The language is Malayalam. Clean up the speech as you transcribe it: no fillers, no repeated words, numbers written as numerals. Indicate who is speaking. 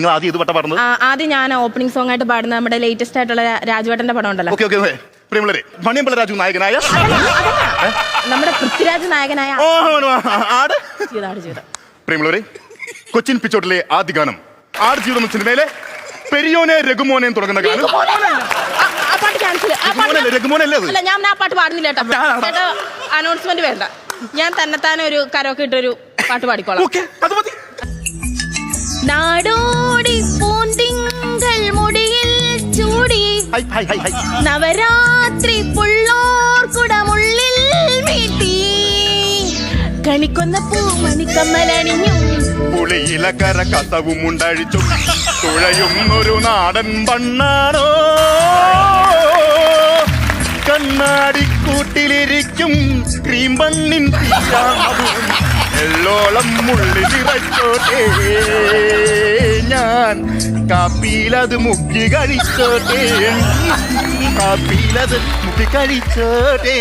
Speaker 1: നിങ്ങൾ ആദ്യം ഇത് പട്ട പാടുന്നത്?
Speaker 2: ആദ്യം ഞാൻ ഓപ്പണിംഗ് സോങ് ആയിട്ട് പാടുന്ന നമ്മുടെ ലേറ്റസ്റ്റ് ആയിട്ടുള്ള രാജുവേട്ടന്റെ പടം ഉണ്ടല്ലോ.
Speaker 1: ഓക്കെ ഓക്കെ പ്രിയമുള്ളവരെ, മണിയമ്പല രാജു നായകനായ
Speaker 2: നമ്മുടെ പൃഥ്വിരാജ് നായകനായ
Speaker 1: ആട്
Speaker 2: ജീവിതം.
Speaker 1: പ്രിയമുള്ളവരെ, കൊച്ചിൻ പിച്ചോട്ടിലെ ആദ്യ ഗാനം ആട് ജീവിതം സിനിമയിലെ പെരിയോനെ രഘുമോനെ തുടങ്ങുന്ന ഗാനം.
Speaker 2: അല്ല, ഞാൻ ആ പാട്ട് പാടുന്നില്ല കേട്ടോ. അനൗൺസ്മെന്റ് വേണ്ട, ഞാൻ തന്നെത്താനെ ഒരു കരോക്കെ ഇട്ടൊരു പാട്ട് പാടിക്കോളാം. നാടോടി പൂന്തിങ്കൾ മുടിയിൽ ചൂടി നവരാത്രി പുള്ളോർ കുടമുള്ളിൽ വീട്ടി കണിക്കൊന്ന പൂമണിക്കമ്മലണിഞ്ഞു
Speaker 1: പുളിയിലക്കര കസവും ഉണ്ടാഴിച്ചു തുഴയുന്നൊരു നാടൻ പണ്ണാണോ കണ്ണാടിക്കൂട്ടിലിരിക്കും ക്രീം പണ്ണിൻ എള്ളോളം മുള്ളിലിറച്ചോട്ടെ ഞാൻ കാപ്പിയിലത് മുക്കി കഴിച്ചോട്ടെ കാപ്പിയിലത് മുക്കി കഴിച്ചോട്ടെ.